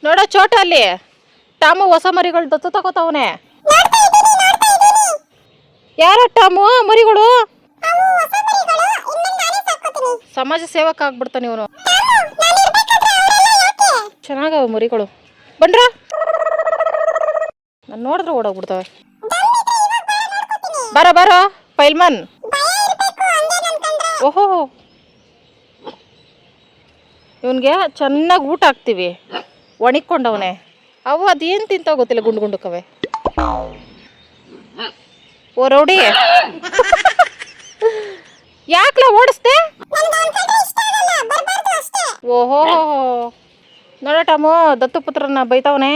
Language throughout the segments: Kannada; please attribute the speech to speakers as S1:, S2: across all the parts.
S1: ನೋಡ ಚೋಟ ಅಲ್ಲಿ ಟಾಮು ಹೊಸ ಮರಿಗಳು ದತ್ತು ತಗೋತಾವನೆ. ಯಾರ ಟಾಮು ಮರಿಗಳು? ಸಮಾಜ ಸೇವಕ ಆಗ್ಬಿಡ್ತಾನೆ ಇವನು. ಚೆನ್ನಾಗವ ಮರಿಗಳು. ಬಂದ್ರ ನಾನು ನೋಡಿದ್ರೆ ಓಡೋಗ್ಬಿಡ್ತವೆ. ಬರ ಪೈಲ್ಮನ್. ಓಹೋ, ಇವನ್ಗೆ ಚೆನ್ನಾಗಿ ಊಟ ಹಾಕ್ತೀವಿ. ಒಣಕೊಂಡವನೆ ಅವು ಅದೇನು ತಿಂತಾವ ಗೊತ್ತಿಲ್ಲ, ಗುಂಡು ಗುಂಡುಕವೆ. ಓ ರೌಡಿ, ಯಾಕ್ಲ ಓಡಿಸ್ದೆ? ಓಹೋ ನೋಡ ಟಾಮು ದತ್ತು ಪುತ್ರನ ಬೈತಾವನೆ.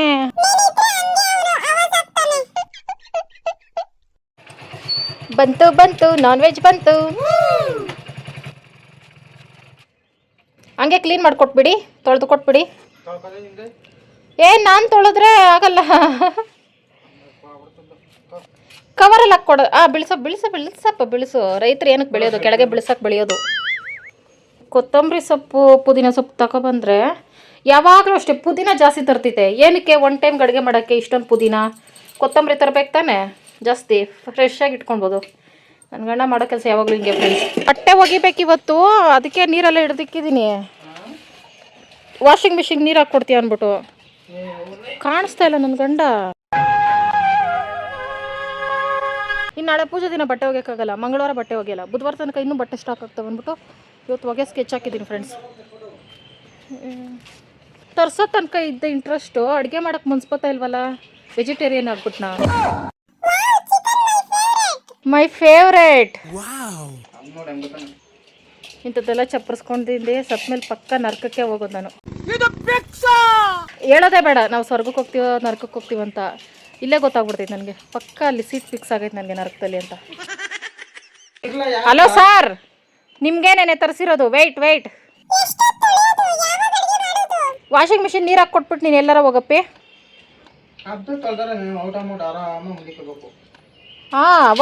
S1: ಬಂತು ನಾನ್ ವೆಜ್ ಬಂತು. ಹಂಗೆ ಕ್ಲೀನ್ ಮಾಡಿಕೊಟ್ಬಿಡಿ, ತೊಳೆದು ಕೊಟ್ಬಿಡಿ. ನಾನು ತೊಳೆದ್ರೆ ಆಗಲ್ಲ. ಕವರಲ್ಲಿ ಹಾಕ್ಕೊಡ. ಬಿಳಿಸು. ರೈತರು ಏನಕ್ಕೆ ಬೆಳೆಯೋದು? ಕೆಳಗೆ ಬಿಳಿಸಕ್ಕೆ ಬೆಳೆಯೋದು. ಕೊತ್ತಂಬರಿ ಸೊಪ್ಪು, ಪುದೀನ ಸೊಪ್ಪು ತಗೊಬಂದ್ರೆ ಯಾವಾಗಲೂ ಅಷ್ಟೇ ಪುದೀನ ಜಾಸ್ತಿ ತರ್ತಿದ್ದೆ. ಏನಕ್ಕೆ? ಒನ್ ಟೈಮ್ ಅಡುಗೆ ಮಾಡೋಕ್ಕೆ ಇಷ್ಟೊಂದು ಪುದೀನ ಕೊತ್ತಂಬರಿ ತರಬೇಕು ತಾನೆ, ಜಾಸ್ತಿ ಫ್ರೆಶ್ ಆಗಿ ಇಟ್ಕೊಳ್ಬೋದು. ನನ್ನ ಗಂಡ ಮಾಡೋ ಕೆಲಸ ಯಾವಾಗಲೂ ಹಿಂಗೆ ಫ್ರೆಂಡ್ಸ್. ಬಟ್ಟೆ ಒಗಿಬೇಕು ಇವತ್ತು, ಅದಕ್ಕೆ ನೀರೆಲ್ಲ ಹಿಡ್ದಿಕ್ಕಿದ್ದೀನಿ. ವಾಷಿಂಗ್ ಮಿಷಿನ್ ನೀರು ಹಾಕ್ಕೊಡ್ತೀಯ ಅಂದ್ಬಿಟ್ಟು ಕಾಣಿಸ್ತಾ ಇಲ್ಲ ನನ್ನ ಗಂಡ. ಇನ್ನು ನಾಳೆ ಪೂಜೆ ದಿನ ಬಟ್ಟೆ ಒಗೆಯೋಕ್ಕಾಗಲ್ಲ, ಮಂಗಳವಾರ ಬಟ್ಟೆ ಒಗೆಯಲ್ಲ, ಬುಧವಾರ ತನಕ ಇನ್ನೂ ಬಟ್ಟೆ ಸ್ಟಾಕ್ ಆಗ್ತವೆ ಅಂದ್ಬಿಟ್ಟು ಇವತ್ತು ಒಗೆ ಸ್ಕೆಚ್ ಹಾಕಿದ್ದೀನಿ ಫ್ರೆಂಡ್ಸ್. ತರ್ಸೋ ತನಕ ಇದ್ದ ಇಂಟ್ರೆಸ್ಟು ಅಡುಗೆ ಮಾಡೋಕ್ಕೆ ಮುನ್ಸ್ಕೊತಾ ಇಲ್ವಲ್ಲ, ವೆಜಿಟೇರಿಯನ್ ಆಗ್ಬಿಟ್ಟು ನಾ. My favourite. ಇಂಥದ್ದೆಲ್ಲ ಚಪ್ಪರ್ಸ್ಕೊಂಡಿದ್ದೆ ಸತ್ ಮೇಲೆ ಪಕ್ಕ ನರ್ಕಕ್ಕೆ ಹೋಗೋದು ನಾನು. ಹೇಳೋದೇ ಬೇಡ ನಾವು ಸ್ವರ್ಗಕ್ಕೆ ಹೋಗ್ತೀವೋ ನರ್ಕಕ್ಕೆ ಹೋಗ್ತೀವಿ ಅಂತ. ಇಲ್ಲೇ ಗೊತ್ತಾಗ್ಬಿಡ್ತೈತೆ ನನಗೆ, ಪಕ್ಕ ಅಲ್ಲಿ ಸೀಟ್ ಫಿಕ್ಸ್ ಆಗೈತೆ ನನಗೆ ನರಕದಲ್ಲಿ ಅಂತ. ಹಲೋ ಸರ್, ನಿಮ್ಗೇನೇನೆ ತರಿಸಿರೋದು? ವೆಯ್ಟ್ ವಾಷಿಂಗ್ ಮಿಷಿನ್ ನೀರು ಹಾಕಿ ಕೊಟ್ಬಿಟ್ಟು ನೀನು ಎಲ್ಲಾರ ಹೋಗಪ್ಪಿ.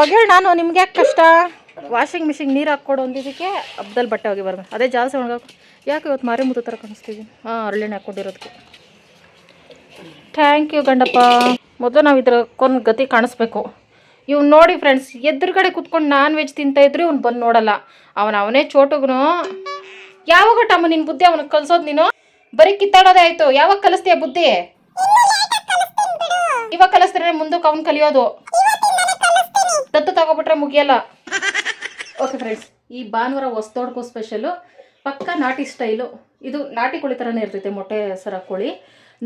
S1: ಒಗೇಳು ನಾನು, ನಿಮ್ಗೆ ಯಾಕೆ ಕಷ್ಟ? ವಾಷಿಂಗ್ ಮಿಷಿನ್ ನೀರು ಹಾಕ್ಕೊಡು ಅಂದಿದ್ದಕ್ಕೆ ಹಬ್ಬದಲ್ಲಿ ಬಟ್ಟೆ ಹೋಗಿ ಬರ್ಬೇಕು. ಅದೇ ಜಾಸ್ತಿ ಒಣಗಾಕ. ಯಾಕೆ ಇವತ್ತು ಮಾರಿ ಮುತ್ತು ಥರ ಕಾಣಿಸ್ತೀವಿ? ಅರಳಿನ ಹಾಕ್ಕೊಂಡಿರೋದಕ್ಕೆ ಥ್ಯಾಂಕ್ ಯು ಗಂಡಪ್ಪ. ಮೊದಲು ನಾವು ಇದಕ್ಕೊಂದು ಗತಿ ಕಾಣಿಸ್ಬೇಕು. ಇವ್ನು ನೋಡಿ ಫ್ರೆಂಡ್ಸ್, ಎದುರುಗಡೆ ಕುತ್ಕೊಂಡು ನಾನ್ ವೆಜ್ ತಿಂತಾಯಿದ್ರು ಇವ್ನು ಬಂದು ನೋಡಲ್ಲ. ಅವನೇ ಚೋಟುಗ್ನು. ಯಾವಾಗ ಟಮ್ಮ ನಿನ್ನ ಬುದ್ಧಿ ಅವನಿಗೆ ಕಲಿಸೋದು? ನೀನು ಬರೀ ಕಿತ್ತಾಡೋದೇ ಆಯಿತು. ಯಾವಾಗ ಕಲಿಸ್ತೀಯ ಬುದ್ಧಿ? ಇವಾಗ ಕಲಿಸ್ತಾರೆ ಮುಂದಕ್ಕೆ ಅವ್ನು ಕಲಿಯೋದು. ದತ್ತು ತಗೋಬಿಟ್ರೆ ಮುಗಿಯಲ್ಲ. ಓಕೆ ಫ್ರೆಂಡ್ಸ್, ಈ ಭಾನುವಾರ ಹೊಸದೋಡ್ಕೋ ಸ್ಪೆಷಲು, ಪಕ್ಕ ನಾಟಿ ಸ್ಟೈಲು. ಇದು ನಾಟಿ ಕೋಳಿ ಥರನೇ ಇರ್ತೈತೆ, ಮೊಟ್ಟೆ ಸರ ಕೋಳಿ.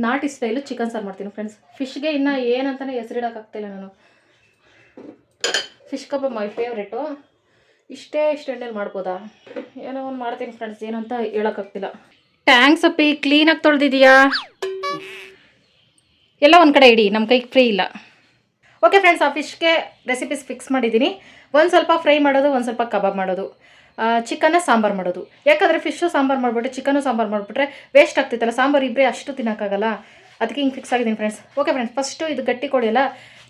S1: ನಾಟಿ ಸ್ಟೈಲು ಚಿಕನ್ ಸಾರು ಮಾಡ್ತೀನಿ ಫ್ರೆಂಡ್ಸ್. ಫಿಶ್ಗೆ ಇನ್ನೂ ಏನಂತಾನೆ ಹೆಸರಿಡೋಕ್ಕಾಗ್ತಾಯಿಲ್ಲ ನಾನು. ಫಿಶ್ ಕಬಾಬ್ ಮೈ ಫೇವ್ರೇಟು. ಇಷ್ಟೇ ಎಣ್ಣೆಲಿ ಮಾಡ್ಬೋದಾ? ಏನೋ ಒಂದು ಮಾಡ್ತೀನಿ ಫ್ರೆಂಡ್ಸ್, ಏನಂತ ಹೇಳೋಕ್ಕಾಗ್ತಿಲ್ಲ. ಟ್ಯಾಂಕ್ಸ್ ಅಪ್ಪಿ, ಕ್ಲೀನಾಗಿ ತೊಳೆದಿದೆಯಾ? ಎಲ್ಲ ಒಂದು ಕಡೆ ಇಡಿ, ನಮ್ಮ ಕೈಗೆ ಫ್ರೀ ಇಲ್ಲ. ಓಕೆ ಫ್ರೆಂಡ್ಸ್, ಆ ಫಿಶ್ಗೆ ರೆಸಿಪೀಸ್ ಫಿಕ್ಸ್ ಮಾಡಿದ್ದೀನಿ. ಒಂದು ಸ್ವಲ್ಪ ಫ್ರೈ ಮಾಡೋದು, ಒಂದು ಸ್ವಲ್ಪ ಕಬಾಬ್ ಮಾಡೋದು, ಚಿಕನ್ನ ಸಾಂಬಾರು ಮಾಡೋದು. ಯಾಕಂದರೆ ಫಿಶ್ಶು ಸಾಂಬಾರು ಮಾಡಿಬಿಟ್ರೆ ಚಿಕನ್ನು ಸಾಂಬಾರು ಮಾಡಿಬಿಟ್ರೆ ವೇಸ್ಟ್ ಆಗ್ತಿತ್ತಲ್ಲ, ಸಾಂಬಾರು ಇಬ್ಬರೇ ಅಷ್ಟು ತಿನ್ನೋಕ್ಕಾಗಲ್ಲ. ಅದಕ್ಕೆ ಹಿಂಗೆ ಫಿಕ್ಸ್ ಆಗಿದ್ದೀನಿ ಫ್ರೆಂಡ್ಸ್. ಓಕೆ ಫ್ರೆಂಡ್ಸ್, ಫಸ್ಟು ಇದು ಗಟ್ಟಿ ಕೋಳಿ ಅಲ್ಲ,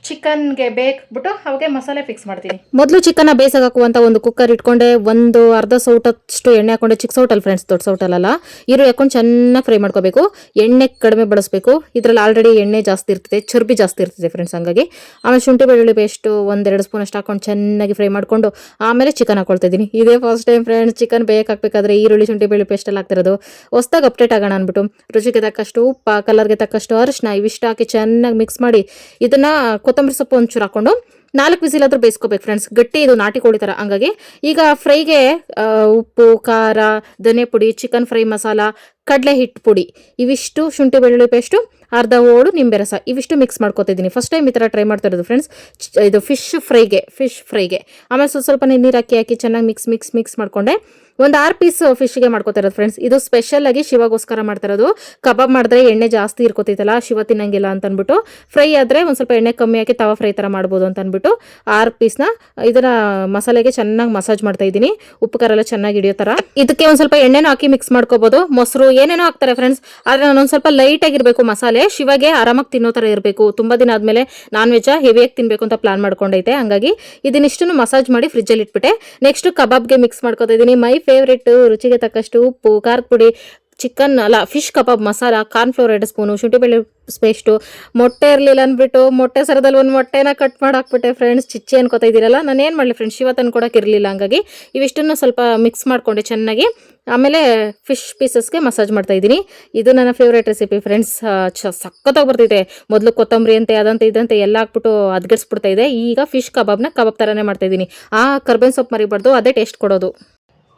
S1: ಚಿಕನ್ಗೆ ಬೇಕ್ಬಿಟ್ಟು ಅವಾಗೆ ಮಸಾಲೆ ಫಿಕ್ಸ್ ಮಾಡ್ತೀನಿ. ಮೊದಲು ಚಿಕನ್ನ ಬೇಯಿಸಕ್ಕೆ ಹಾಕುವಂಥ ಒಂದು ಕುಕ್ಕರ್ ಇಟ್ಕೊಂಡೆ, ಒಂದು ಅರ್ಧ ಸೌಟಷ್ಟು ಎಣ್ಣೆ ಹಾಕೊಂಡೆ. ಚಿಕ್ಕ ಸೌಟಲ್ಲಿ ಫ್ರೆಂಡ್ಸ್, ದೊಡ್ಡ ಸೌಟಲ್ಲ. ಈರುಳ್ಳಿ ಹಾಕೊಂಡು ಚೆನ್ನಾಗಿ ಫ್ರೈ ಮಾಡ್ಕೋಬೇಕು. ಎಣ್ಣೆ ಕಡಿಮೆ ಬಳಸಬೇಕು. ಇದರಲ್ಲಿ ಆಲ್ರೆಡಿ ಎಣ್ಣೆ ಜಾಸ್ತಿ ಇರ್ತದೆ, ಚರ್ಬಿ ಜಾಸ್ತಿ ಇರ್ತದೆ ಫ್ರೆಂಡ್ಸ್, ಹಂಗಾಗಿ. ಆಮೇಲೆ ಶುಂಠಿ ಬೆಳ್ಳುಳ್ಳಿ ಪೇಸ್ಟು 1-2 ಸ್ಪೂನ್ ಅಷ್ಟು ಹಾಕೊಂಡು ಚೆನ್ನಾಗಿ ಫ್ರೈ ಮಾಡಿಕೊಂಡು ಆಮೇಲೆ ಚಿಕನ್ ಹಾಕೊಳ್ತಾ ಇದ್ದೀನಿ. ಇದೇ ಫಸ್ಟ್ ಟೈಮ್ ಫ್ರೆಂಡ್ಸ್ ಚಿಕನ್ ಬೇಯಕ್ಕೆ ಹಾಕಬೇಕಾದ್ರೆ ಈರುಳ್ಳಿ ಶುಂಠಿ ಬೆಳ್ಳುಳ್ಳಿ ಪೇಸ್ಟಲ್ಲಿ ಹಾಕ್ತಿರೋದು. ಹೊಸ್ದಾಗಿ ಅಪ್ಡೇಟ್ ಆಗೋಣ ಅಂದ್ಬಿಟ್ಟು ರುಚಿಗೆ ತಕ್ಕಷ್ಟು ಉಪ್ಪು, ಕಲರ್ಗೆ ತಕ್ಕಷ್ಟು ಅರಿಶಿನ ಇವಿಷ್ಟು ಹಾಕಿ ಚೆನ್ನಾಗಿ ಮಿಕ್ಸ್ ಮಾಡಿ ಇದನ್ನು ಕೊತ್ತಂಬರಿ ಸೊಪ್ಪು ಒಂಚೂರು ಹಾಕೊಂಡು 4 ವಿಸಿಲಾದ್ರೂ ಬೇಯಿಸ್ಕೋಬೇಕು ಫ್ರೆಂಡ್ಸ್. ಗಟ್ಟಿ ಇದು ನಾಟಿ ಕೋಳಿ ಥರ. ಹಂಗಾಗಿ ಈಗ ಫ್ರೈಗೆ ಉಪ್ಪು, ಖಾರ, ಧನೆ ಪುಡಿ, ಚಿಕನ್ ಫ್ರೈ ಮಸಾಲ, ಕಡಲೆ ಹಿಟ್ಟು ಪುಡಿ ಇವಿಷ್ಟು, ಶುಂಠಿ ಬೆಳ್ಳುಳ್ಳಿ ಪೇಸ್ಟು, ಅರ್ಧ ಹೋಳು ನಿಂಬೆ ರಸ ಇವಿಷ್ಟು ಮಿಕ್ಸ್ ಮಾಡ್ಕೊತಿದ್ದೀನಿ. ಫಸ್ಟ್ ಟೈಮ್ ಈ ಥರ ಟ್ರೈ ಮಾಡ್ತಾ ಇರೋದು ಫ್ರೆಂಡ್ಸ್. ಇದು ಫಿಶ್ ಫ್ರೈಗೆ ಆಮೇಲೆ ಸ್ವಲ್ಪ ನೀರು ಹಾಕಿ ಚೆನ್ನಾಗಿ ಮಿಕ್ಸ್ ಮಾಡಿಕೊಂಡೆ. ಒಂದು 6 ಪೀಸ್ ಫಿಶ್ಗೆ ಮಾಡ್ಕೋತಾ ಇರೋದು ಫ್ರೆಂಡ್ಸ್. ಇದು ಸ್ಪೆಷಲಾಗಿ ಶಿವಗೋಸ್ಕರ ಮಾಡ್ತಾ ಇರೋದು. ಕಬಾಬ್ ಮಾಡಿದ್ರೆ ಎಣ್ಣೆ ಜಾಸ್ತಿ ಇರ್ಕೋತೈತಲ್ಲ, ಶಿವ ತಿನ್ನಂಗಿಲ್ಲ ಅಂತ ಅಂದ್ಬಿಟ್ಟು, ಫ್ರೈ ಆದರೆ ಒಂದು ಸ್ವಲ್ಪ ಎಣ್ಣೆ ಕಮ್ಮಿ ಹಾಕಿ ತವಾ ಫ್ರೈ ಥರ ಮಾಡ್ಬೋದು ಅಂತ ಅಂದ್ಬಿಟ್ಟು 6 ಪೀಸ್ನ ಇದರ ಮಸಾಲೆಗೆ ಚೆನ್ನಾಗಿ ಮಸಾಜ್ ಮಾಡ್ತಾ ಇದ್ದೀನಿ. ಉಪ್ಪು ಖಾರ ಎಲ್ಲ ಚೆನ್ನಾಗಿ ಹಿಡಿಯೋ ಥರ. ಇದಕ್ಕೆ ಒಂದು ಸ್ವಲ್ಪ ಎಣ್ಣೆನೂ ಹಾಕಿ ಮಿಕ್ಸ್ ಮಾಡ್ಕೋಬೋದು. ಮೊಸರು ಏನೇನೋ ಹಾಕ್ತಾರೆ ಫ್ರೆಂಡ್ಸ್, ಆದರೆ ನಾನೊಂದು ಸ್ವಲ್ಪ ಲೈಟಾಗಿರಬೇಕು ಮಸಾಲೆ. ಶಿವಗೆ ಆರಾಮಾಗಿ ತಿನ್ನೋ ಥರ ಇರಬೇಕು. ತುಂಬ ದಿನ ಆದಮೇಲೆ ನಾನ್ ವೆಜ್ಜ ಹೆವಿಯಾಗಿ ತಿನ್ನಬೇಕು ಅಂತ ಪ್ಲಾನ್ ಮಾಡ್ಕೊಂಡೈತೆ. ಹಂಗಾಗಿ ಇದನ್ನಿಷ್ಟನ್ನು ಮಸಾಜ್ ಮಾಡಿ ಫ್ರಿಜ್ಜಲ್ಲಿ ಇಟ್ಬಿಟ್ಟೆ. ನೆಕ್ಸ್ಟ್ ಕಬಾಬ್ಗೆ ಮಿಕ್ಸ್ ಮಾಡ್ಕೋತಾ ಇದ್ದೀನಿ. ಮೈ ಫೇವ್ರೇಟ್ ರುಚಿಗೆ ತಕ್ಕಷ್ಟು ಉಪ್ಪು, ಖಾರದ ಪುಡಿ, ಚಿಕನ್ ಅಲ್ಲ ಫಿಶ್ ಕಬಾಬ್ ಮಸಾಲ, ಕಾರ್ನ್ಫ್ಲೋರ್ 2 ಸ್ಪೂನು, ಶುಂಠಿ ಬೆಳ್ಳುಳ್ಳಿ ಪೇಸ್ಟು, ಮೊಟ್ಟೆ ಇರಲಿಲ್ಲ ಅಂದ್ಬಿಟ್ಟು ಮೊಟ್ಟೆ ಸರದಲ್ಲಿ ಒಂದು ಮೊಟ್ಟೆನ ಕಟ್ ಮಾಡಿ ಹಾಕ್ಬಿಟ್ಟೆ ಫ್ರೆಂಡ್ಸ್. ಚಿಚ್ಚಿ ಅನ್ಕೋತಾ ಇದ್ದೀರಲ್ಲ, ನಾನು ಏನು ಮಾಡಲಿ ಫ್ರೆಂಡ್ಸ್, ಶಿವ ತಂದು ಕೊಡೋಕೆ ಇರಲಿಲ್ಲ, ಹಂಗಾಗಿ ಇವಿಷ್ಟನ್ನು ಸ್ವಲ್ಪ ಮಿಕ್ಸ್ ಮಾಡಿಕೊಂಡೆ ಚೆನ್ನಾಗಿ. ಆಮೇಲೆ ಫಿಶ್ ಪೀಸಸ್ಗೆ ಮಸಾಜ್ ಮಾಡ್ತಾ ಇದ್ದೀನಿ. ಇದು ನನ್ನ ಫೇವ್ರೇಟ್ ರೆಸಿಪಿ ಫ್ರೆಂಡ್ಸ್. ಸಖತ್ತಾಗಿ ಬರ್ತಿದೆ. ಮೊದಲು ಕೊತ್ತಂಬರಿ ಅಂತೆ ಅದಂತೆ ಇದಂತೆ ಎಲ್ಲ ಹಾಕ್ಬಿಟ್ಟು ಅದ್ಗೆಸ್ಬಿಡ್ತಾ ಇದೆ. ಈಗ ಫಿಶ್ ಕಬಾಬ್ನ ಕಬಾಬ್ ಥರನೇ ಮಾಡ್ತಾ ಇದ್ದೀನಿ. ಕರ್ಬೇವಿನ ಸೊಪ್ಪು ಮರಿಬಾರ್ದು, ಅದೇ ಟೇಸ್ಟ್ ಕೊಡೋದು.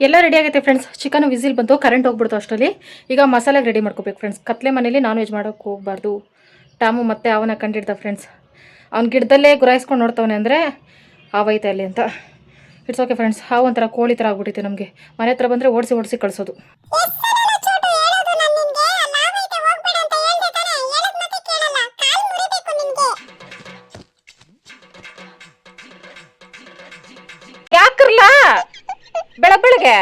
S1: ಎಲ್ಲ ರೆಡಿ ಆಗುತ್ತೆ ಫ್ರೆಂಡ್ಸ್. ಚಿಕನ್ ವಿಸಿಲ್ ಬಂತು, ಕರೆಂಟ್ ಹೋಗ್ಬಿಡ್ತು ಅಷ್ಟರಲ್ಲಿ. ಈಗ ಮಸಾಲೆಗೆ ರೆಡಿ ಮಾಡ್ಕೋಬೇಕು ಫ್ರೆಂಡ್ಸ್. ಕತ್ಲೆ ಮನೇಲಿ ನಾನ್ ವೆಜ್ ಮಾಡೋಕ್ಕೆ ಹೋಗಬಾರ್ದು. ಟಾಮು ಮತ್ತೆ ಅವನ ಕಂಡಿಡ್ದ ಫ್ರೆಂಡ್ಸ್. ಅವ್ನ ಗಿಡದಲ್ಲೇ ಗುರಾಯಿಸ್ಕೊಂಡು ನೋಡ್ತವನೆ ಅಂದರೆ ಹಾವೈತೆ ಅಲ್ಲಿ ಅಂತ. It's okay friends. ಹಾವು ಒಂಥರ ಕೋಳಿ ಥರ ಆಗ್ಬಿಟ್ಟಿತ್ತು ನಮಗೆ. ಮನೆ ಹತ್ರ ಬಂದರೆ ಓಡಿಸಿ ಕಳಿಸೋದು. ಯಾಕರ್ಲ ಬೆಳಗ್ಗೆ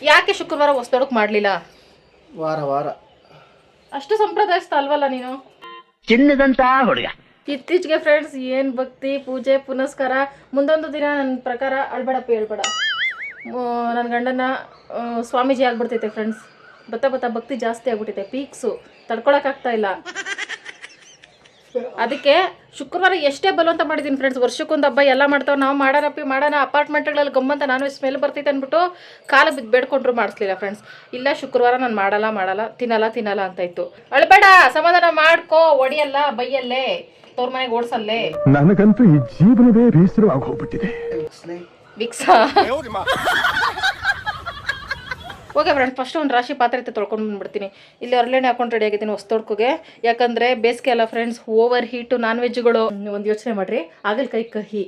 S1: ಯಾಕೆ ಶುಕ್ರವಾರ ಹೊಸದೊಡಕ್ ಮಾಡಲಿಲ್ಲ?
S2: ವಾರ
S1: ಅಷ್ಟು ಸಂಪ್ರದಾಯಸ್ಥ ಅಲ್ವಲ್ಲ ನೀನು?
S2: ಚಿನ್ನದಂತ ಹುಡುಗ.
S1: ಇತ್ತೀಚೆಗೆ ಫ್ರೆಂಡ್ಸ್ ಏನು ಭಕ್ತಿ ಪೂಜೆ ಪುನಸ್ಕಾರ. ಮುಂದೊಂದು ದಿನ ನನ್ನ ಪ್ರಕಾರ ಅಳ್ಬೇಡಪ್ಪ ಹೇಳ್ಬೇಡ, ನನ್ನ ಗಂಡನ ಸ್ವಾಮೀಜಿ ಆಗ್ಬಿಡ್ತೈತೆ ಫ್ರೆಂಡ್ಸ್. ಬತ್ತ ಭಕ್ತಿ ಜಾಸ್ತಿ ಆಗ್ಬಿಟ್ಟೈತೆ, ಪೀಕ್ಸು ತಡ್ಕೊಳಕ್ಕಾಗ್ತಾ ಇಲ್ಲ. ಅದಕ್ಕೆ ಶುಕ್ರವಾರ ಎಷ್ಟೇ ಬಲವಂತ ಮಾಡಿದ್ದೀನಿ ಫ್ರೆಂಡ್ಸ್. ವರ್ಷಕ್ಕೊಂದು ಹಬ್ಬ ಎಲ್ಲ ಮಾಡ್ತಾವೆ, ನಾವು ಮಾಡೋಣ ಅಪಾರ್ಟ್ಮೆಂಟ್ಗಳಲ್ಲಿ ಗಮ್ಮಂತ ನಾನು ಸ್ಮೆಲ್ ಬರ್ತೈತೆ ಅಂದ್ಬಿಟ್ಟು ಕಾಲ ಬಿದ್ದು ಬೇಡ್ಕೊಂಡ್ರು ಮಾಡಿಸ್ಲಿಲ್ಲ ಫ್ರೆಂಡ್ಸ್. ಇಲ್ಲ ಶುಕ್ರವಾರ ನಾನು ಮಾಡಲ್ಲ, ತಿನ್ನಲ್ಲ ಅಂತ ಇತ್ತು. ಅಳ್ಬೇಡ, ಸಮಾಧಾನ ಮಾಡ್ಕೋ, ಒಡಿಯಲ್ಲ ಬೈಯಲ್ಲೇ, ತವ್ರ ಮನೆಗೆ ಓಡಿಸಲ್ಲೇ.
S3: ನನಗಂತೂ ಈ ಜೀವನವೇ ಬೇಸರವಾಗಿ ಹೋಗ್ಬಿಟ್ಟಿದೆ.
S1: ವಿಕ್ಸಾ ಓಕೆ ಫ್ರೆಂಡ್ಸ್, ಫಸ್ಟ್ ಒಂದು ರಾಶಿ ಪಾತ್ರೆ ತೊಳ್ಕೊಂಡು ಬಂದ್ಬಿಡ್ತೀನಿ. ಇಲ್ಲಿ ಹರಳೆಣ್ಣೆ ಹಾಕೊಂಡು ರೆಡಿ ಆಗಿದ್ದೀನಿ ಹೊಸ್ತೊಡ್ಕೋಗೆ. ಯಾಕಂದರೆ ಬೇಸಿಗೆ ಅಲ್ಲ ಫ್ರೆಂಡ್ಸ್, ಓವರ್ ಹೀಟು ನಾನ್ ವೆಜ್ಗಳು. ಒಂದು ಯೋಚನೆ ಮಾಡಿರಿ, ಆಗಲಕಾಯಿ ಕಹಿ,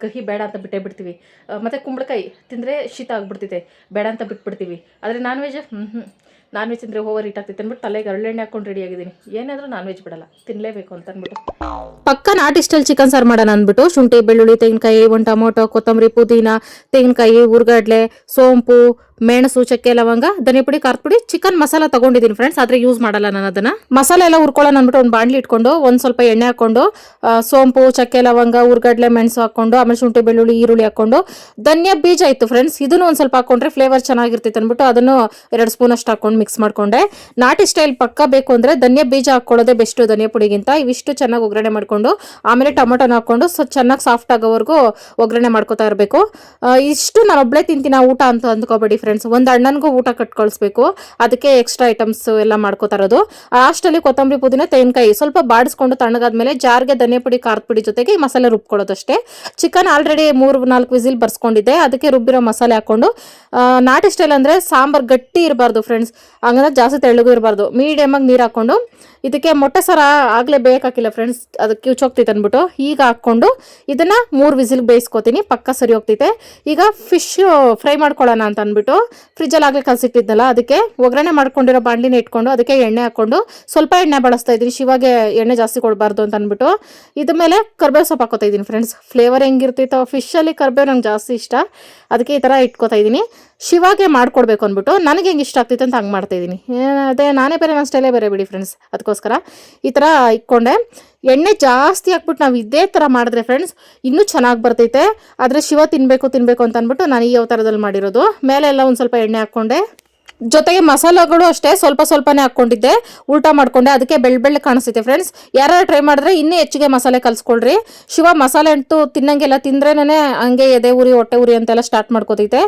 S1: ಕಹಿ ಬೇಡ ಅಂತ ಬಿಡ್ತೀವಿ. ಮತ್ತು ಕುಂಬಳಕಾಯಿ ತಿಂದರೆ ಶೀತ ಆಗಿಬಿಡ್ತೈತೆ, ಬೇಡ ಅಂತ ಬಿಟ್ಬಿಡ್ತೀವಿ. ಆದರೆ ನಾನ್ ವೆಜ್ ನಾನ್ ವೆಜ್ ಅಂದರೆ ಓವರ್ ಹೀಟ್ ಆಗ್ತೈತೆ ಅಂದ್ಬಿಟ್ಟು ತಲೆಗೆ ಹರಳೆಣ್ಣೆ ಹಾಕೊಂಡು ರೆಡಿ ಆಗಿದ್ದೀನಿ. ಏನಾದರೂ ನಾನ್ ವೆಜ್ ಬಿಡಲ್ಲ, ತಿನ್ನಲೇಬೇಕು ಅಂತ ಅಂದ್ಬಿಟ್ಟು. ಪಕ್ಕ ನಾಟಿ ಸ್ಟೈಲ್ ಚಿಕನ್ ಸಾರು ಮಾಡೋಣ ಅಂದ್ಬಿಟ್ಟು ಶುಂಠಿ ಬೆಳ್ಳುಳ್ಳಿ ತೆಂಗಿನಕಾಯಿ, ಒಂದು ಟೊಮೊಟೊ, ಕೊತ್ತಂಬರಿ, ಪುದೀನ, ತೆಂಗಿನಕಾಯಿ, ಉರ್ಗಡ್ಲೆ, ಸೋಂಪು, ಮೆಣಸು, ಚಕ್ಕೆ, ಲವಂಗ, ಧನಿಯಾ ಪುಡಿ, ಖಾರದ ಪುಡಿ, ಚಿಕನ್ ಮಸಾಲ ತಗೊಂಡಿದ್ದೀನಿ ಫ್ರೆಂಡ್ಸ್. ಆದರೆ ಯೂಸ್ ಮಾಡಲ್ಲ ನಾನು ಅದನ್ನು. ಮಸಾಲೆ ಎಲ್ಲ ಹುರ್ಕೊಳ್ಳೋಣ ಅಂದ್ಬಿಟ್ಟು ಒಂದು ಬಾಣಲಿ ಇಟ್ಕೊಂಡು ಒಂದು ಸ್ವಲ್ಪ ಎಣ್ಣೆ ಹಾಕ್ಕೊಂಡು ಸೋಂಪು, ಚಕ್ಕೆ, ಲವಂಗ, ಉರ್ಗಡ್ಲೆ, ಮೆಣಸು ಹಾಕ್ಕೊಂಡು ಆಮೇಲೆ ಶುಂಠಿ ಬೆಳ್ಳುಳ್ಳಿ ಈರುಳ್ಳಿ ಹಾಕ್ಕೊಂಡು ಧನಿಯಾ ಬೀಜ ಇತ್ತು ಫ್ರೆಂಡ್ಸ್, ಇದನ್ನು ಒಂದು ಸ್ವಲ್ಪ ಹಾಕೊಂಡ್ರೆ ಫ್ಲೇವರ್ ಚೆನ್ನಾಗಿರ್ತೈತೆ ಅಂದ್ಬಿಟ್ಟು ಅದನ್ನು 2 ಸ್ಪೂನ್ ಅಷ್ಟು ಹಾಕೊಂಡು ಮಿಕ್ಸ್ ಮಾಡ್ಕೊಂಡೆ. ನಾಟಿ ಸ್ಟೈಲ್ ಪಕ್ಕ ಬೇಕು ಅಂದರೆ ಧನಿಯಾ ಬೀಜ ಹಾಕ್ಕೊಳ್ಳೋದೇ ಬೆಸ್ಟು ಧನಿಯಾ ಪುಡಿಗಿಂತ. ಇವಿಷ್ಟು ಚೆನ್ನಾಗಿ ಒಗ್ಗರಣೆ ಮಾಡಿಕೊಂಡು ಆಮೇಲೆ ಟೊಮೊಟೊನ ಹಾಕ್ಕೊಂಡು ಚೆನ್ನಾಗಿ ಸಾಫ್ಟ್ ಆಗೋವರೆಗೂ ಒಗ್ಗರಣೆ ಮಾಡ್ಕೋತಾ ಇರಬೇಕು. ಇಷ್ಟು ನಾನು ಒಬ್ಬಳೇ ತಿಂತೀನಿ ಊಟ ಅಂತ ಅಂದ್ಕೋಬೇಡಿ ಫ್ರೆಂಡ್ಸ್. ಒಂದು ಅಣ್ಣನಿಗೂ ಊಟ ಕಟ್ಕೊಳಿಸ್ಬೇಕು, ಅದಕ್ಕೆ ಎಕ್ಸ್ಟ್ರಾ ಐಟಮ್ಸ್ ಎಲ್ಲ ಮಾಡ್ಕೋತಾ ಇರೋದು. ಅಷ್ಟಲ್ಲಿ ಕೊತ್ತಂಬರಿ, ಪುದೀನ, ತೆಂಗಿನಕಾಯಿ ಸ್ವಲ್ಪ ಬಾಡಿಸ್ಕೊಂಡು ತಣ್ಣಗಾದ್ಮೇಲೆ ಜಾರ್ಗೆ ಧನಿಯಾ ಪುಡಿ, ಖಾರದ ಪುಡಿ ಜೊತೆಗೆ ಈ ಮಸಾಲೆ ರುಬ್ಕೊಳ್ಳೋದಷ್ಟೇ. ಚಿಕನ್ ಆಲ್ರೆಡಿ 3-4 ವಿಸಿಲ್ ಬರ್ಸ್ಕೊಂಡಿದ್ದೆ, ಅದಕ್ಕೆ ರುಬ್ಬಿರೋ ಮಸಾಲೆ ಹಾಕೊಂಡು. ನಾಟಿ ಸ್ಟೈಲ್ ಅಂದರೆ ಸಾಂಬಾರು ಗಟ್ಟಿ ಇರಬಾರ್ದು ಫ್ರೆಂಡ್ಸ್, ಹಂಗಂದ್ರೆ ಜಾಸ್ತಿ ತೆಳ್ಳಗೂ ಇರಬಾರ್ದು. ಮೀಡಿಯಮಾಗಿ ನೀರು ಹಾಕ್ಕೊಂಡು ಇದಕ್ಕೆ ಮೊಟ್ಟೆ ಸರ ಆಗಲೇ ಬೇಕಾಗಿಲ್ಲ ಫ್ರೆಂಡ್ಸ್, ಅದಕ್ಕೆ ಕಿವುಚೋಗ್ತೈತೆ ಅಂದ್ಬಿಟ್ಟು ಈಗ ಹಾಕ್ಕೊಂಡು ಇದನ್ನು 3 ವಿಸಿಲ್ ಬೇಯಿಸ್ಕೊತೀನಿ, ಪಕ್ಕ ಸರಿ ಹೋಗ್ತೈತೆ. ಈಗ ಫಿಶ್ ಫ್ರೈ ಮಾಡ್ಕೊಳ್ಳೋಣ ಅಂತ ಅಂದ್ಬಿಟ್ಟು ಫ್ರಿಜ್ಜಲ್ಲಿ ಆಗಲೇ ಕಲಸಿಟ್ಟಿದ್ನಲ್ಲ, ಅದಕ್ಕೆ ಒಗ್ಗರಣೆ ಮಾಡ್ಕೊಂಡಿರೋ ಬಾಣಲಿನ ಇಟ್ಕೊಂಡು ಅದಕ್ಕೆ ಎಣ್ಣೆ ಹಾಕ್ಕೊಂಡು ಸ್ವಲ್ಪ ಎಣ್ಣೆ ಬಳಸ್ತಾ ಇದ್ದೀನಿ. ಶಿವಾಗೆ ಎಣ್ಣೆ ಜಾಸ್ತಿ ಕೊಡಬಾರ್ದು ಅಂತ ಅಂದ್ಬಿಟ್ಟು ಇದ್ರ ಮೇಲೆ ಕರ್ಬೇವು ಸೊಪ್ಪು ಹಾಕೋತಾ ಇದ್ದೀನಿ ಫ್ರೆಂಡ್ಸ್. ಫ್ಲೇವರ್ ಹೆಂಗಿರ್ತೈತೋ, ಫಿಶಲ್ಲಿ ಕರ್ಬೇವು ನಂಗೆ ಜಾಸ್ತಿ ಇಷ್ಟ, ಅದಕ್ಕೆ ಈ ಥರ ಇಟ್ಕೋತಾ ಇದ್ದೀನಿ. ಶಿವಾಗೆ ಮಾಡ್ಕೊಡ್ಬೇಕು ಅಂದ್ಬಿಟ್ಟು ನನಗೆ ಹೆಂಗೆ ಇಷ್ಟ ಆಗ್ತೈತೆ ಅಂತ ಹಂಗೆ ಮಾಡ್ತಾಯಿದ್ದೀನಿ. ಅದೇ ನಾನೇ ಬೇರೆ, ನನ್ನ ಸ್ಟೈಲೇ ಬೇರೆ ಬಿಡಿ ಫ್ರೆಂಡ್ಸ್. ಅದಕ್ಕೋಸ್ಕರ ಈ ಥರ ಇಟ್ಕೊಂಡೆ. ಎಣ್ಣೆ ಜಾಸ್ತಿ ಹಾಕ್ಬಿಟ್ಟು ನಾವು ಇದೇ ಥರ ಮಾಡಿದ್ರೆ ಫ್ರೆಂಡ್ಸ್ ಇನ್ನೂ ಚೆನ್ನಾಗಿ ಬರ್ತೈತೆ. ಆದರೆ ಶಿವ ತಿನ್ನಬೇಕು ಅಂತ ಅಂದ್ಬಿಟ್ಟು ನಾನು ಈ ಅವತಾರದಲ್ಲಿ ಮಾಡಿರೋದು. ಮೇಲೆ ಎಲ್ಲ ಒಂದು ಸ್ವಲ್ಪ ಎಣ್ಣೆ ಹಾಕ್ಕೊಂಡೆ. ಜೊತೆಗೆ ಮಸಾಲೆಗಳು ಅಷ್ಟೇ ಸ್ವಲ್ಪನೇ ಹಾಕ್ಕೊಂಡಿದ್ದೆ, ಉಲ್ಟಾ ಮಾಡ್ಕೊಂಡೆ, ಅದಕ್ಕೆ ಬೆಳ್ಳ ಕಾಣಿಸ್ತೈತೆ ಫ್ರೆಂಡ್ಸ್. ಯಾರು ಟ್ರೈ ಮಾಡಿದ್ರೆ ಇನ್ನೂ ಹೆಚ್ಚಿಗೆ ಮಸಾಲೆ ಕಲಿಸ್ಕೊಳ್ರಿ. ಶಿವ ಮಸಾಲೆ ಅಂತೂ ತಿನ್ನಂಗೆಲ್ಲ, ತಿಂದ್ರೇನೆ ಹಂಗೆ ಎದೆ ಉರಿ ಹೊಟ್ಟೆ ಉರಿ ಅಂತೆಲ್ಲ ಸ್ಟಾರ್ಟ್ ಮಾಡ್ಕೋತೈತೆ.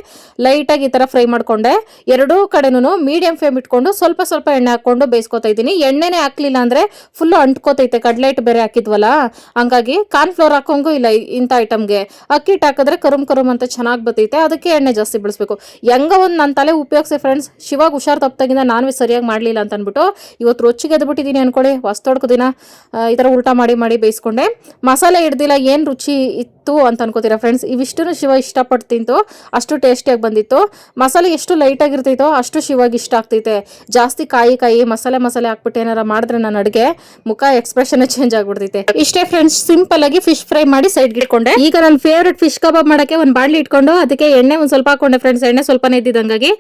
S1: ಲೈಟಾಗಿ ಈ ಥರ ಫ್ರೈ ಮಾಡ್ಕೊಂಡೆ. ಎರಡೂ ಕಡೆನೂ ಮೀಡಿಯಂ ಫ್ಲೇಮ್ ಇಟ್ಕೊಂಡು ಸ್ವಲ್ಪ ಎಣ್ಣೆ ಹಾಕ್ಕೊಂಡು ಬೇಯಿಸ್ಕೊತಾ ಇದ್ದೀನಿ. ಎಣ್ಣೆನೇ ಹಾಕ್ಲಿಲ್ಲ ಅಂದರೆ ಫುಲ್ಲು ಅಂಟ್ಕೋತೈತೆ, ಕಡಲೆ ಹಿಟ್ಟು ಬೇರೆ ಹಾಕಿದ್ವಲ್ಲ, ಹಂಗಾಗಿ ಕಾರ್ನ್ಫ್ಲೋರ್ ಹಾಕೋಂಗೂ ಇಲ್ಲ ಇಂಥ ಐಟಮ್ಗೆ. ಅಕ್ಕಿ ಹಿಟ್ಟು ಹಾಕಿದ್ರೆ ಕರುಮ್ ಅಂತ ಚೆನ್ನಾಗಿ ಬರ್ತೈತೆ, ಅದಕ್ಕೆ ಎಣ್ಣೆ ಜಾಸ್ತಿ ಬಳಸಬೇಕು. ಹೆಂಗ ಒಂದು ನನ್ನ ತಲೆ ಉಪಯೋಗಿಸಿ ಫ್ರೆಂಡ್ಸ್. ಶಿವಾಗ ಹುಷಾರು ತಪ್ಪಾಗಿಂದ ನಾನ್ ವೆಜ್ ಸರಿಯಾಗಿ ಮಾಡಲಿಲ್ಲ ಅಂತ ಅಂದ್ಬಿಟ್ಟು ಇವತ್ತು ರೊಚ್ಚಿಗೆ ಎದ್ಬಿಟ್ಟಿದ್ದೀನಿ ಅನ್ಕೊಳ್ಳಿ. ಹೊಸ್ತೊಡ್ಕೋ ದಿನ ಈ ಥರ ಉಲ್ಟಾ ಮಾಡಿ ಬೇಯಿಸ್ಕೊಂಡೆ. ಮಸಾಲೆ ಹಿಡ್ದಿಲ್ಲ, ಏನು ರುಚಿ ಇತ್ತು ಅಂತ ಅನ್ಕೋತೀರಾ ಫ್ರೆಂಡ್ಸ್. ಇವಿಷ್ಟು ಶಿವ ಇಷ್ಟಪಟ್ಟು ತಿಂತು, ಅಷ್ಟು ಟೇಸ್ಟಿಯಾಗಿ ಬಂದಿತ್ತು. ಮಸಾಲೆ ಎಷ್ಟು ಲೈಟಾಗಿರ್ತೈತೋ ಅಷ್ಟು ಶಿವಾಗಿ ಇಷ್ಟ ಆಗ್ತೈತೆ. ಜಾಸ್ತಿ ಕಾಯಿ ಮಸಾಲೆ ಹಾಕ್ಬಿಟ್ಟು ಏನಾರ ಮಾಡಿದ್ರೆ ನನ್ನ ಅಡುಗೆ ಮುಖ ಎಕ್ಸ್ಪ್ರೆಷನ್ ಚೇಂಜ್ ಆಗ್ಬಿಡ್ತೈತೆ. ಇಷ್ಟೇ ಫ್ರೆಂಡ್ಸ್, ಸಿಂಪಲ್ ಆಗಿ ಫಿಶ್ ಫ್ರೈ ಮಾಡಿ ಸೈಡ್ಗೆ ಇಟ್ಕೊಂಡೆ. ಈಗ ನನ್ನ ಫೇವ್ರೆಟ್ ಫಿಶ್ ಕಬಾಬ್ ಮಾಡೋಕ್ಕೆ ಒಂದು ಬಾಣಲಿ ಇಟ್ಕೊಂಡು ಅದಕ್ಕೆ ಎಣ್ಣೆ ಒಂದು ಸ್ವಲ್ಪ ಹಾಕೊಂಡೆ ಫ್ರೆಂಡ್ಸ್. ಎಣ್ಣೆ ಸ್ವಲ್ಪನೇ ಇದ್ದಿದ್ದಂಗಾಗಿ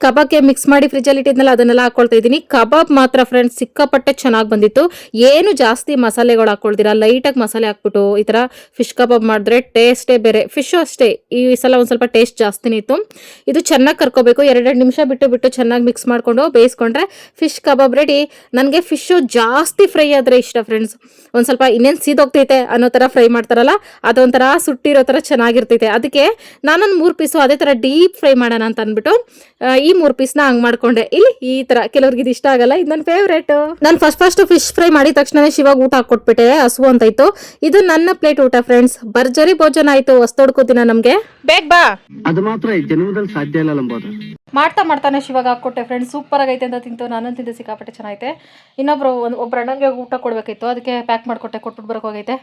S1: ಕಬಾಬ್ಗೆ ಮಿಕ್ಸ್ ಮಾಡಿ ಫ್ರಿಜ್ಜಲ್ಲಿ ಇಟ್ಟಿದ್ನಲ್ಲ ಅದನ್ನೆಲ್ಲ ಹಾಕೊಳ್ತಾ ಇದ್ದೀನಿ. ಕಬಾಬ್ ಮಾತ್ರ ಫ್ರೆಂಡ್ಸ್ ಸಿಕ್ಕಾಪಟ್ಟೆ ಚೆನ್ನಾಗಿ ಬಂದಿತ್ತು. ಏನು ಜಾಸ್ತಿ ಮಸಾಲೆಗಳು ಹಾಕೊಳ್ತೀರಾ, ಲೈಟಾಗಿ ಮಸಾಲೆ ಹಾಕ್ಬಿಟ್ಟು ಈ ಥರ ಫಿಶ್ ಕಬಾಬ್ ಮಾಡಿದ್ರೆ ಟೇಸ್ಟೇ ಬೇರೆ. ಫಿಶು ಅಷ್ಟೇ, ಈ ಸಲ ಒಂದು ಸ್ವಲ್ಪ ಟೇಸ್ಟ್ ಜಾಸ್ತಿನೇ ಇತ್ತು. ಇದು ಚೆನ್ನಾಗಿ ಕರ್ಕೋಬೇಕು, 2 ನಿಮಿಷ ಬಿಟ್ಟು ಚೆನ್ನಾಗಿ ಮಿಕ್ಸ್ ಮಾಡಿಕೊಂಡು ಬೇಯಿಸ್ಕೊಂಡ್ರೆ ಫಿಶ್ ಕಬಾಬ್ ರೆಡಿ. ನನಗೆ ಫಿಶು ಜಾಸ್ತಿ ಫ್ರೈ ಆದರೆ ಇಷ್ಟ ಫ್ರೆಂಡ್ಸ್. ಒಂದು ಸ್ವಲ್ಪ ಇನ್ನೇನು ಸೀದೋಗ್ತೈತೆ ಅನ್ನೋ ಥರ ಫ್ರೈ ಮಾಡ್ತಾರಲ್ಲ, ಅದೊಂಥರ ಸುಟ್ಟಿರೋ ಥರ ಚೆನ್ನಾಗಿರ್ತೈತೆ. ಅದಕ್ಕೆ ನಾನೊಂದು 3 ಪೀಸು ಅದೇ ಥರ ಡೀಪ್ ಫ್ರೈ ಮಾಡೋಣ ಅಂತ ಅಂದ್ಬಿಟ್ಟು ಈ 3 ಪೀಸ್ನ ಹಂಗೆ ಮಾಡ್ಕೊಂಡೆ. ಇಲ್ಲಿ ಈ ಥರ ಕೆಲವ್ರಿಗೆ ಇದು ಇಷ್ಟ ಆಗಲ್ಲ, ಇದು ನನ್ನ ಫೇವ್ರೇಟು. ನಾನು ಫಸ್ಟ್ ಫಿಶ್ ಫ್ರೈ ಮಾಡಿದ ತಕ್ಷಣ ಶಿವಾಗ ಊಟ ಹಾಕ್ಕೊಟ್ಬಿಟ್ಟೆ, ಹಸು ಅಂತ ಇತ್ತು. ಇದು ನನ್ನ ಪ್ಲೇಟ್ ಊಟ ಫ್ರೆಂಡ್ಸ್. ಭರ್ಜರಿ ಭೋಜನ ಆಯಿತು, ಹೊಸ್ತೊಡ್ಕೋತಿನ ನಮಗೆ. ಬೇಗ ಬಾ,
S2: ಅದು ಮಾತ್ರ ಈ ಜನ್ಮದಲ್ಲಿ ಸಾಧ್ಯ ಇಲ್ಲ ನಂಬೋದು.
S1: ಮಾಡ್ತಾನೆ ಶಿವಾಗ ಹಾಕ್ಕೊಟ್ಟೆ ಫ್ರೆಂಡ್ಸ್. ಸೂಪರ್ ಆಗೈತೆ ಅಂತ ತಿಂತು, ನಾನು ತಿಂದು ಸಿಕ್ಕಾಪಟ್ಟೆ ಚೆನ್ನಾಗೈತೆ. ಒಬ್ಬರು ಅಣ್ಣನಿಗೆ ಊಟ ಕೊಡಬೇಕಿತ್ತು, ಅದಕ್ಕೆ ಪ್ಯಾಕ್ ಮಾಡಿಕೊಟ್ಟೆ, ಕೊಟ್ಬಿಟ್ಟು ಬರೋಕೆ ಹೋಗೈತೆ.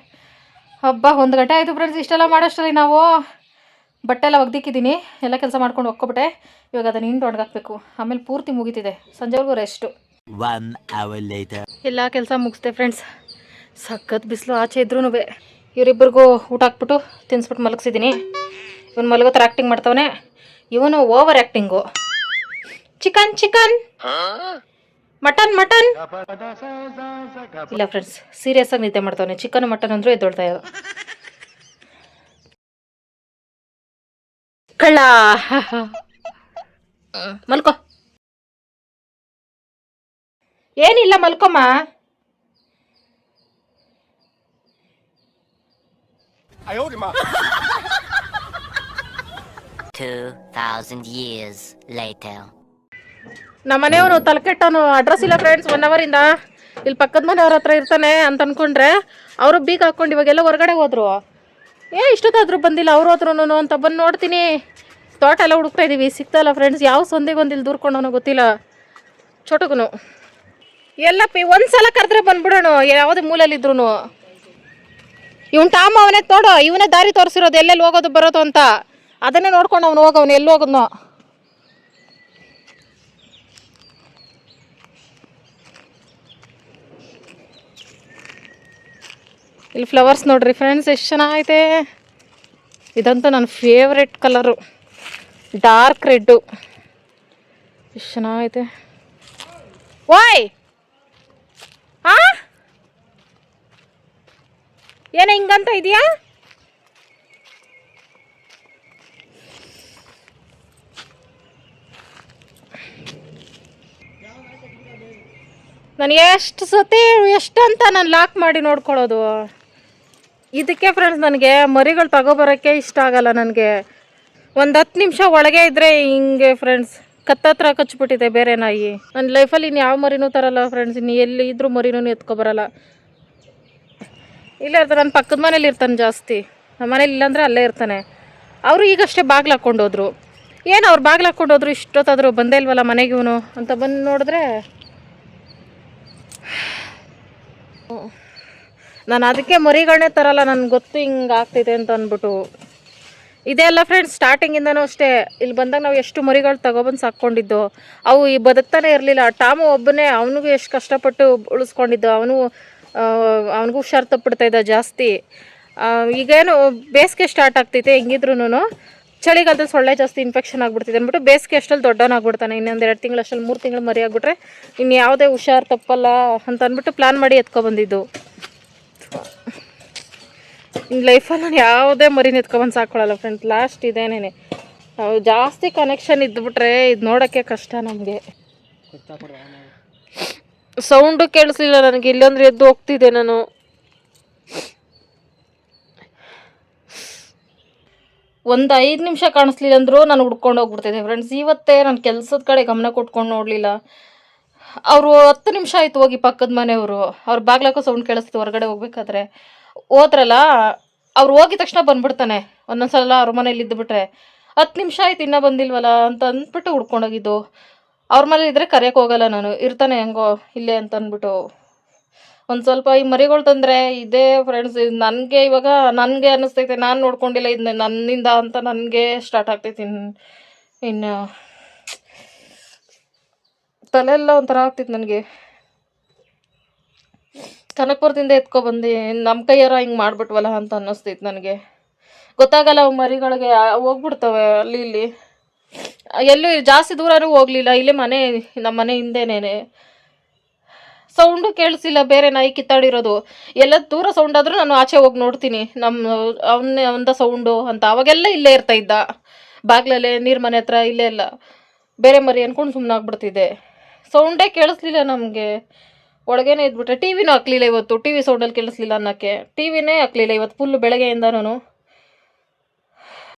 S1: ಹಬ್ಬ 1 ಗಂಟೆ ಆಯಿತು ಫ್ರೆಂಡ್ಸ್. ಇಷ್ಟೆಲ್ಲ ಮಾಡೋಷ್ಟರಲ್ಲಿ ನಾವು ಬಟ್ಟೆ ಎಲ್ಲ ಒಗ್ದಿಕ್ಕಿದ್ದೀನಿ, ಎಲ್ಲ ಕೆಲಸ ಮಾಡ್ಕೊಂಡು ಹೋಗ್ಕೊಬಿಟ್ಟೆ. ಇವಾಗ ಅದನ್ನು ಹಿಂಡು ಒಣಗಾಕ್ಬೇಕು, ಆಮೇಲೆ ಪೂರ್ತಿ ಮುಗಿತಿದೆ, ಸಂಜೆವರೆಗೂ ರೆಸ್ಟು. ಎಲ್ಲ ಕೆಲಸ ಮುಗಿಸ್ದೆ ಫ್ರೆಂಡ್ಸ್. ಸಖತ್ ಬಿಸಿಲು ಆಚೆ ಇದ್ರೂ. ಇವರಿಬ್ಬರಿಗೂ ಊಟ ಹಾಕ್ಬಿಟ್ಟು ತಿನ್ಸ್ಬಿಟ್ಟು ಮಲಗಿಸಿದ್ದೀನಿ. ಇವನು ಮಲಗೋ ಥರ ಆ್ಯಕ್ಟಿಂಗ್ ಮಾಡ್ತಾವನೆ, ಇವನು ಓವರ್ ಆ್ಯಕ್ಟಿಂಗು. ಚಿಕನ್ ಮಟನ್ ಇಲ್ಲ ಫ್ರೆಂಡ್ಸ್, ಸೀರಿಯಸ್ ಆಗಿ ನಿದ್ದೆ ಮಾಡ್ತಾವನೆ. ಚಿಕನ್ ಮಟನ್ ಅಂದ್ರೂ ಎದ್ದೊಳ್ತಾ ಇರೋ ಕಳ್ಳ. ಮಲ್ಕೋ, ಏನಿಲ್ಲ ಮಲ್ಕೊಮ್ಮ. ನಮ್ಮ ಮನೆಯವನು ತಲೆಕೆಟ್ಟವನು. ಅಡ್ರೆಸ್ ಇಲ್ಲ ಫ್ರೆಂಡ್ಸ್ 1 ಅವರಿಂದ. ಇಲ್ಲಿ ಪಕ್ಕದ ಮನೆಯವ್ರ ಹತ್ರ ಇರ್ತಾನೆ ಅಂತ ಅನ್ಕೊಂಡ್ರೆ ಅವರು ಬೀಗ ಹಾಕೊಂಡು ಇವಾಗೆಲ್ಲ ಹೊರಗಡೆ ಹೋದ್ರು. ಇಷ್ಟೊತ್ತಾದ್ರೂ ಬಂದಿಲ್ಲ ಅವ್ರು ಹೋದ್ರು ಅಂತ ಬಂದು ನೋಡ್ತೀನಿ. ತೋಟ ಎಲ್ಲ ಹುಡುಕ್ತಾ ಇದ್ದೀವಿ, ಸಿಗ್ತಾಯಿಲ್ಲ ಫ್ರೆಂಡ್ಸ್. ಯಾವ ಸಂದಿಗೊಂದು ಇಲ್ಲಿ ದೂರ್ಕೊಂಡವನೋ ಗೊತ್ತಿಲ್ಲ. ಚೋಟಗುನು ಎಲ್ಲಪ್ಪ ಒಂದ್ಸಲ ಕರೆದ್ರೆ ಬಂದ್ಬಿಡೋಣ, ಯಾವುದೇ ಮೂಲೆಯಲ್ಲಿದ್ರು. ಇವನು ಟಾಮ್ ಅವನೇ ತೋಡು, ಇವನೇ ದಾರಿ ತೋರಿಸಿರೋದು ಎಲ್ಲೆಲ್ಲಿ ಹೋಗೋದು ಬರೋದು ಅಂತ. ಅದನ್ನೇ ನೋಡ್ಕೊಂಡು ಅವನು ಹೋಗವನು ಎಲ್ಲಿ ಹೋಗೋದ್ನೋ. ಇಲ್ಲಿ ಫ್ಲವರ್ಸ್ ನೋಡ್ರಿ ಫ್ರೆಂಡ್ಸ್, ಎಷ್ಟು ಚೆನ್ನಾಗೈತೆ. ಇದಂತೂ ನನ್ನ ಫೇವ್ರೆಟ್ ಕಲರು, ಡಾರ್ಕ್ ರೆಡ್ಡು. ಎಷ್ಟು ಚೆನ್ನಾಗೈತೆ. ಓಯ್ ಏನ ಹಿಂಗಂತ ಇದೆಯಾ? ನಾನು ಎಷ್ಟು ಸತಿ ಎಷ್ಟಂತ ನಾನು ಲಾಕ್ ಮಾಡಿ ನೋಡ್ಕೊಳ್ಳೋದು. ಇದಕ್ಕೆ ಫ್ರೆಂಡ್ಸ್ ನನಗೆ ಮರಿಗಳು ತಗೊಬರೋಕ್ಕೆ ಇಷ್ಟ ಆಗಲ್ಲ. ನನಗೆ ಒಂದು 10 ನಿಮಿಷ ಒಳಗೆ ಇದ್ದರೆ ಹಿಂಗೆ ಫ್ರೆಂಡ್ಸ್ ಕತ್ತತ್ರ ಕಚ್ಬಿಟ್ಟಿದೆ ಬೇರೆ ನಾಯಿ. ನನ್ನ ಲೈಫಲ್ಲಿ ಇನ್ನು ಯಾವ ಮರಿನೂ ತರಲ್ಲ ಫ್ರೆಂಡ್ಸ್. ಇನ್ನು ಎಲ್ಲಿ ಇದ್ರೂ ಮರಿನೂ ಎತ್ಕೊಬರಲ್ಲ. ಇಲ್ಲೇ ಇರ್ತಾನೆ, ನನ್ನ ಪಕ್ಕದ ಮನೇಲಿ ಇರ್ತಾನೆ ಜಾಸ್ತಿ. ನಮ್ಮ ಮನೇಲಿ ಇಲ್ಲಾಂದರೆ ಅಲ್ಲೇ ಇರ್ತಾನೆ. ಅವರು ಈಗಷ್ಟೇ ಬಾಗಿಲು ಹಾಕ್ಕೊಂಡೋದ್ರು. ಏನು ಅವ್ರು ಬಾಗಿಲು ಹಾಕ್ಕೊಂಡೋದ್ರು, ಇಷ್ಟೊತ್ತಾದರೂ ಬಂದೇ ಇಲ್ವಲ್ಲ ಮನೆಗೆ ಇವನು ಅಂತ ಬಂದು ನೋಡಿದ್ರೆ ನಾನು ಅದಕ್ಕೆ ಮರಿಗಳನ್ನೇ ತರಲ್ಲ. ನನಗೆ ಗೊತ್ತು ಹಿಂಗೆ ಆಗ್ತಿದೆ ಅಂತ ಅಂದ್ಬಿಟ್ಟು. ಇದೇ ಅಲ್ಲ ಫ್ರೆಂಡ್ಸ್, ಸ್ಟಾರ್ಟಿಂಗಿಂದನೂ ಅಷ್ಟೇ. ಇಲ್ಲಿ ಬಂದಾಗ ನಾವು ಎಷ್ಟು ಮರಿಗಳು ತಗೊಬಂದು ಸಾಕ್ಕೊಂಡಿದ್ದು, ಅವು ಈ ಬದುಕ್ತಾನೆ ಇರಲಿಲ್ಲ. ಟಾಮು ಒಬ್ಬನೇ, ಅವನಿಗೂ ಎಷ್ಟು ಕಷ್ಟಪಟ್ಟು ಉಳಿಸ್ಕೊಂಡಿದ್ದು. ಅವನಿಗೂ ಹುಷಾರು ತಪ್ಪಿಡ್ತಾಯಿದ್ದ ಜಾಸ್ತಿ. ಈಗೇನು ಬೇಸಿಗೆ ಸ್ಟಾರ್ಟ್ ಆಗ್ತೈತೆ, ಹೆಂಗಿದ್ರು ಚಳಿಗಾಲದಲ್ಲಿ ಸೊಳ್ಳೆ ಜಾಸ್ತಿ ಇನ್ಫೆಕ್ಷನ್ ಆಗಿಬಿಡ್ತಿದೆ ಅಂದ್ಬಿಟ್ಟು ಬೇಸಿಗೆ ಅಷ್ಟಲ್ಲಿ ದೊಡ್ಡವನಾಗ್ಬಿಡ್ತಾನೆ. ಇನ್ನೊಂದು 2 ತಿಂಗಳು ಅಷ್ಟಲ್ಲಿ 3 ತಿಂಗಳು ಮರಿ ಆಗಿಬಿಟ್ರೆ ಇನ್ನು ಯಾವುದೇ ಹುಷಾರು ತಪ್ಪಲ್ಲ ಅಂತ ಅಂದ್ಬಿಟ್ಟು ಪ್ಲ್ಯಾನ್ ಮಾಡಿ ಎತ್ಕೊಬಂದಿದ್ದು. ಇನ್ನು ಲೈಫಲ್ಲಿ ನಾನು ಯಾವುದೇ ಮರಿನ ಎತ್ಕೊಬಂದು ಸಾಕೊಳ್ಳಲ್ಲ ಫ್ರೆಂಡ್ಸ್. ಲಾಸ್ಟ್ ಇದೇನೇನೆ. ಜಾಸ್ತಿ ಕನೆಕ್ಷನ್ ಇದ್ದುಬಿಟ್ರೆ ಇದು ನೋಡೋಕ್ಕೆ ಕಷ್ಟ ನಮಗೆ. ಸೌಂಡು ಕೇಳಿಸ್ಲಿಲ್ಲ ನನಗೆ, ಇಲ್ಲಾಂದ್ರೆ ಎದ್ದು ಹೋಗ್ತಿದ್ದೆ ನಾನು. ಒಂದು 5 ನಿಮಿಷ ಕಾಣಿಸ್ಲಿಲ್ಲ ಅಂದರೂ ನಾನು ಹುಡ್ಕೊಂಡು ಹೋಗ್ಬಿಡ್ತಿದ್ದೆ ಫ್ರೆಂಡ್ಸ್. ಇವತ್ತೇ ನಾನು ಕೆಲಸದ ಕಡೆ ಗಮನ ಕೊಟ್ಕೊಂಡು ನೋಡಲಿಲ್ಲ. ಅವರು 10 ನಿಮಿಷ ಆಯಿತು ಹೋಗಿ ಪಕ್ಕದ ಮನೆಯವರು. ಅವ್ರು ಬಾಗ್ಲಾಕೋ ಸೌಂಡ್ ಕೇಳಿಸ್ತು ಹೊರಗಡೆ ಹೋಗ್ಬೇಕಾದ್ರೆ. ಹೋದ್ರಲ್ಲ, ಅವ್ರು ಹೋಗಿದ ತಕ್ಷಣ ಬಂದ್ಬಿಡ್ತಾನೆ. ಒಂದೊಂದ್ಸಲ ಅವ್ರ ಮನೇಲಿ ಇದ್ದುಬಿಟ್ರೆ 10 ನಿಮಿಷ ಆಯ್ತು ಇನ್ನೂ ಬಂದಿಲ್ವಲ್ಲ ಅಂತ ಅಂದ್ಬಿಟ್ಟು ಹುಡ್ಕೊಂಡೋಗಿದ್ದು. ಅವ್ರ ಮನೇಲಿ ಇದ್ದರೆ ಕರೆಯೋಕೆ ಹೋಗಲ್ಲ ನಾನು, ಇರ್ತಾನೆ ಹೆಂಗೋ ಇಲ್ಲೇ ಅಂತ ಅಂದ್ಬಿಟ್ಟು. ಒಂದು ಸ್ವಲ್ಪ ಈ ಮರಿಗಳು ತಂದರೆ ಇದೇ ಫ್ರೆಂಡ್ಸ್. ನನಗೆ ಇವಾಗ ನನಗೆ ಅನ್ನಿಸ್ತೈತೆ ನಾನು ನೋಡ್ಕೊಂಡಿಲ್ಲ ಇದನ್ನ ನನ್ನಿಂದ ಅಂತ ನನಗೆ ಸ್ಟಾರ್ಟ್ ಆಗ್ತೈತಿ. ಇನ್ನು ತಲೆಯೆಲ್ಲ ಒಂಥರ ಆಗ್ತೈತೆ ನನಗೆ. ಕನಕಪುರದಿಂದ ಎತ್ಕೊಬಂದು ನಮ್ಮ ಕೈಯಾರ ಹಿಂಗೆ ಮಾಡಿಬಿಟ್ವಲ್ಲ ಅಂತ ಅನ್ನಿಸ್ತೈತೆ ನನಗೆ. ಗೊತ್ತಾಗಲ್ಲ ಅವು ಮರಿಗಳಿಗೆ ಹೋಗ್ಬಿಡ್ತವೆ ಅಲ್ಲಿ ಇಲ್ಲಿ. ಎಲ್ಲೂ ಜಾಸ್ತಿ ದೂರನೂ ಹೋಗಲಿಲ್ಲ, ಇಲ್ಲೇ ನಮ್ಮ ಮನೆ ಹಿಂದೆನೇ. ಸೌಂಡು ಕೇಳಿಸಿಲ್ಲ, ಬೇರೆ ನಾಯಿ ಕಿತ್ತಾಡಿರೋದು. ಎಲ್ಲ ದೂರ ಸೌಂಡ್ ಆದರೂ ನಾನು ಆಚೆ ಹೋಗಿ ನೋಡ್ತೀನಿ, ಅವಂದ ಸೌಂಡು ಅಂತ. ಅವಾಗೆಲ್ಲ ಇಲ್ಲೇ ಇರ್ತಾ ಇದ್ದ, ಬಾಗ್ಲಲ್ಲೇ, ನೀರು ಮನೆ ಹತ್ರ, ಇಲ್ಲೇ ಎಲ್ಲ. ಬೇರೆ ಮರಿ ಅಂದ್ಕೊಂಡು ಸುಮ್ಮನಾಗ್ಬಿಡ್ತಿದ್ದೆ. ಸೌಂಡೇ ಕೇಳಿಸ್ಲಿಲ್ಲ ನಮಗೆ, ಒಳಗೇನೆ ಇದ್ಬಿಟ್ರೆ. ಟಿ ವಿನೂ ಹಾಕ್ಲಿಲ್ಲ ಇವತ್ತು, ಟಿ ವಿ ಸೌಂಡಲ್ಲಿ ಕೇಳಿಸ್ಲಿಲ್ಲ ಅನ್ನೋಕ್ಕೆ ಟಿ ವಿನೇ ಹಾಕ್ಲಿಲ್ಲ ಇವತ್ತು ಫುಲ್ಲು ಬೆಳಗ್ಗೆಯಿಂದನೂ.